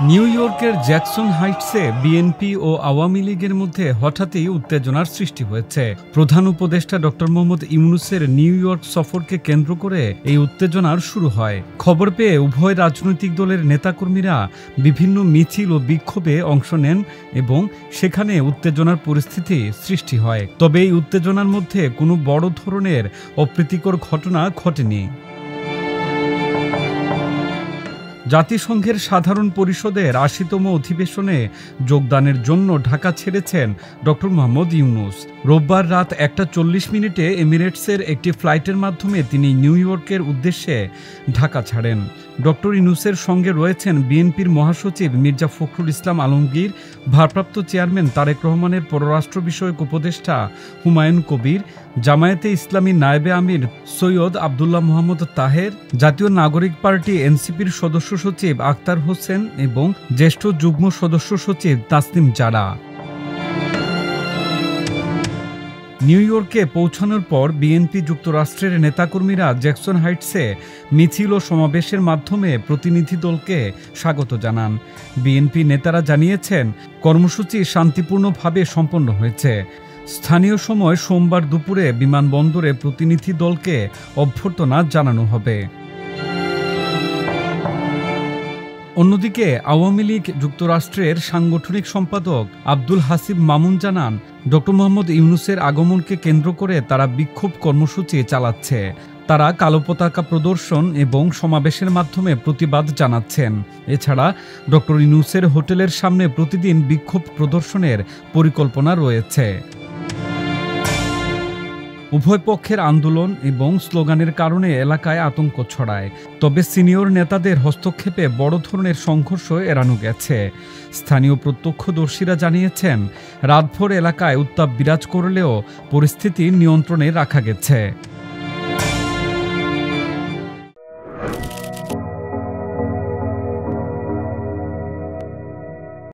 New ইয়র্কের Jackson হাইটসে BNP ও আওয়ামী লীগের মধ্যে হঠাৎই উত্তেজনার সৃষ্টি হয়েছে। প্রধান উপদেষ্টা ডক্টর মোহাম্মদ ইউনূসের নিউ ইয়র্ক সফরকে কেন্দ্র করে এই উত্তেজনার শুরু হয়। খবর পেয়ে উভয় রাজনৈতিক দলের নেতাকর্মীরা বিভিন্ন মিছিল ও বিক্ষোভে অংশ নেন এবং সেখানে উত্তেজনার পরিস্থিতি সৃষ্টি হয়। তবে এই উত্তেজনার মধ্যে কোনো বড় ধরনের অপ্রীতিকর ঘটনা ঘটেনি। জাতিসংঘের সাধারণ পরিষদের ৮০তম অধিবেশনে যোগদানের জন্য ঢাকা ছেড়েছেন ডক্টর মোহাম্মদ ইউনূস। রোববার রাত ১টা ৪০ এমিরেটসের একটি ফ্লাইটের মাধ্যমে তিনি নিউ ইয়র্কের উদ্দেশ্যে ঢাকা ছাড়েন। ডক্টর ইউনূসের সঙ্গে রয়েছেন বিএনপির মহাসচিব মির্জা ফখরুল ইসলাম আলমগীর, ভারপ্রাপ্ত চেয়ারম্যান তারেক রহমানের পররাষ্ট্র বিষয়ক উপদেষ্টা হুমায়ুন কবির, জামায়াতে ইসলামী নায়েবে আমির সৈয়দ আবদুল্লাহ মোহাম্মদ তাহের, জাতীয় নাগরিক পার্টি এনসিপির সদস্য সচিব আখতার হোসেন এবং জ্যেষ্ঠ যুগ্ম সদস্য সচিব তাসনিম জারা। নিউ ইয়র্কে পৌঁছানোর পর বিএনপি যুক্তরাষ্ট্রের নেতাকর্মীরা জ্যাকসন হাইটসে মিছিল ও সমাবেশের মাধ্যমে প্রতিনিধি দলকে স্বাগত জানান। বিএনপি নেতারা জানিয়েছেন, কর্মসূচি শান্তিপূর্ণভাবে সম্পন্ন হয়েছে। স্থানীয় সময় সোমবার দুপুরে বিমানবন্দরে প্রতিনিধি দলকে অভ্যর্থনা জানানো হবে। অন্যদিকে আওয়ামী লীগ যুক্তরাষ্ট্রের সাংগঠনিক সম্পাদক আব্দুল হাসিব মামুন জানান, ডক্টর মোহাম্মদ ইউনূসের আগমনকে কেন্দ্র করে তারা বিক্ষোভ কর্মসূচি চালাচ্ছে। তারা কালো পতাকা প্রদর্শন এবং সমাবেশের মাধ্যমে প্রতিবাদ জানাচ্ছেন। এছাড়া ডক্টর ইউনূসের হোটেলের সামনে প্রতিদিন বিক্ষোভ প্রদর্শনের পরিকল্পনা রয়েছে। উভয় পক্ষের আন্দোলন এবং স্লোগানের কারণে এলাকায় আতঙ্ক ছড়ায়। তবে সিনিয়র নেতাদের হস্তক্ষেপে বড় ধরনের সংঘর্ষ এড়ানো গেছে। স্থানীয় প্রত্যক্ষদর্শীরা জানিয়েছেন, রাতভর এলাকায় উত্তাপ বিরাজ করলেও পরিস্থিতি নিয়ন্ত্রণে রাখা গেছে।